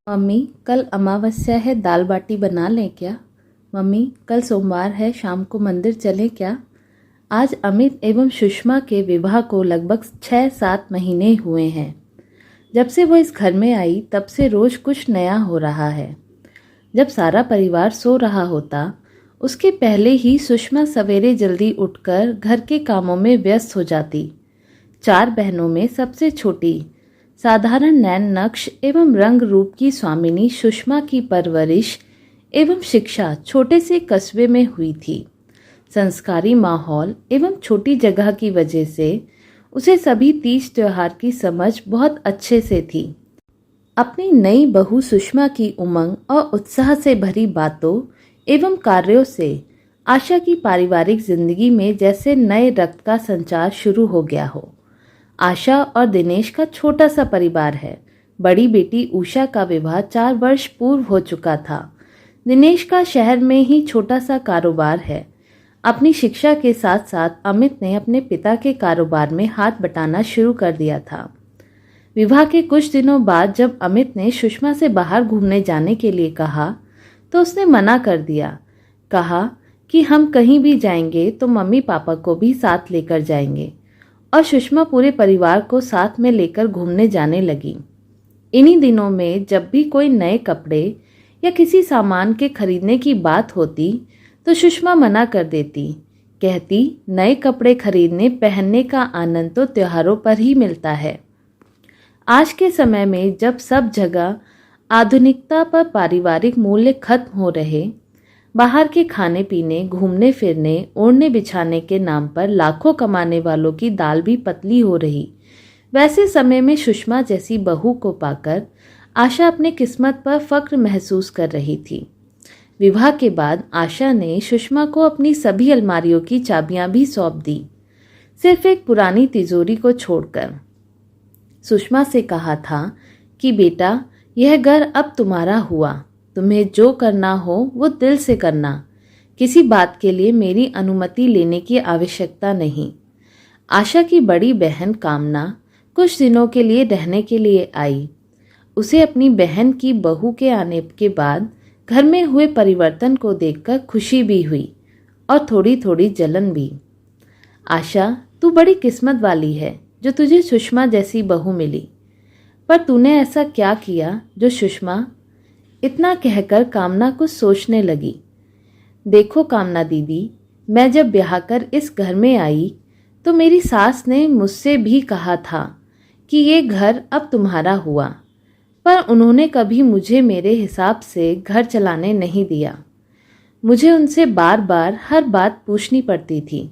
Mummy कल अमावस्या है, दाल बाटी बना लें क्या? मम्मी कल सोमवार है, शाम को मंदिर चलें क्या? आज अमित एवं सुषमा के विवाह को लगभग 6-7 महीने हुए हैं। जब से वो इस घर में आई तब से रोज कुछ नया हो रहा है। जब सारा परिवार सो रहा होता उसके पहले ही सुषमा सवेरे जल्दी उठकर घर के कामों में व्यस्त हो जाती। 4 बहनों में सबसे छोटी साधारण नैन नक्श एवं रंग रूप की स्वामिनी सुषमा की परवरिश एवं शिक्षा छोटे से कस्बे में हुई थी। संस्कारी माहौल एवं छोटी जगह की वजह से उसे सभी तीज त्योहार की समझ बहुत अच्छे से थी। अपनी नई बहू सुषमा की उमंग और उत्साह से भरी बातों एवं कार्यों से आशा की पारिवारिक जिंदगी में जैसे नए रक्त का संचार शुरू हो गया हो। आशा और दिनेश का छोटा सा परिवार है। बड़ी बेटी उषा का विवाह 4 वर्ष पूर्व हो चुका था। दिनेश का शहर में ही छोटा सा कारोबार है। अपनी शिक्षा के साथ साथ अमित ने अपने पिता के कारोबार में हाथ बटाना शुरू कर दिया था। विवाह के कुछ दिनों बाद जब अमित ने सुषमा से बाहर घूमने जाने के लिए कहा तो उसने मना कर दिया। कहा कि हम कहीं भी जाएंगे तो मम्मी पापा को भी साथ लेकर जाएंगे और सुषमा पूरे परिवार को साथ में लेकर घूमने जाने लगी। इन्हीं दिनों में जब भी कोई नए कपड़े या किसी सामान के खरीदने की बात होती तो सुषमा मना कर देती। कहती नए कपड़े खरीदने पहनने का आनंद तो त्योहारों पर ही मिलता है। आज के समय में जब सब जगह आधुनिकता पर पारिवारिक मूल्य खत्म हो रहे, बाहर के खाने पीने, घूमने फिरने, ओढ़ने बिछाने के नाम पर लाखों कमाने वालों की दाल भी पतली हो रही, वैसे समय में सुषमा जैसी बहू को पाकर आशा अपने किस्मत पर फक्र महसूस कर रही थी। विवाह के बाद आशा ने सुषमा को अपनी सभी अलमारियों की चाबियां भी सौंप दी, सिर्फ एक पुरानी तिजोरी को छोड़कर। सुषमा से कहा था कि बेटा यह घर अब तुम्हारा हुआ, तुम्हें जो करना हो वो दिल से करना, किसी बात के लिए मेरी अनुमति लेने की आवश्यकता नहीं। आशा की बड़ी बहन कामना कुछ दिनों के लिए रहने के लिए आई। उसे अपनी बहन की बहू के आने के बाद घर में हुए परिवर्तन को देखकर खुशी भी हुई और थोड़ी थोड़ी जलन भी। आशा तू बड़ी किस्मत वाली है जो तुझे सुषमा जैसी बहू मिली, पर तूने ऐसा क्या किया जो सुषमा? इतना कहकर कामना कुछ सोचने लगी। देखो कामना दीदी, मैं जब ब्याह कर इस घर में आई तो मेरी सास ने मुझसे भी कहा था कि ये घर अब तुम्हारा हुआ, पर उन्होंने कभी मुझे मेरे हिसाब से घर चलाने नहीं दिया। मुझे उनसे बार बार हर बात पूछनी पड़ती थी।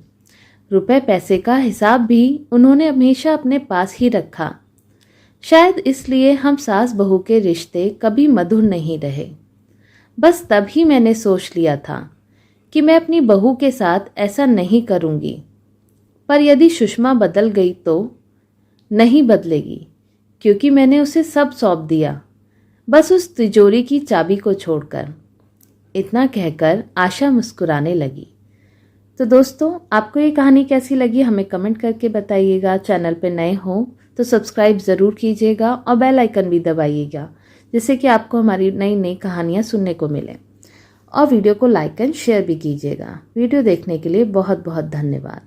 रुपए पैसे का हिसाब भी उन्होंने हमेशा अपने पास ही रखा। शायद इसलिए हम सास बहू के रिश्ते कभी मधुर नहीं रहे। बस तभी मैंने सोच लिया था कि मैं अपनी बहू के साथ ऐसा नहीं करूँगी। पर यदि सुषमा बदल गई तो? नहीं बदलेगी, क्योंकि मैंने उसे सब सौंप दिया, बस उस तिजोरी की चाबी को छोड़कर। इतना कहकर आशा मुस्कुराने लगी। तो दोस्तों, आपको ये कहानी कैसी लगी हमें कमेंट करके बताइएगा। चैनल पे नए हो तो सब्सक्राइब ज़रूर कीजिएगा और बेल आइकन भी दबाइएगा, जिससे कि आपको हमारी नई नई कहानियाँ सुनने को मिलें। और वीडियो को लाइक एंड शेयर भी कीजिएगा। वीडियो देखने के लिए बहुत बहुत धन्यवाद।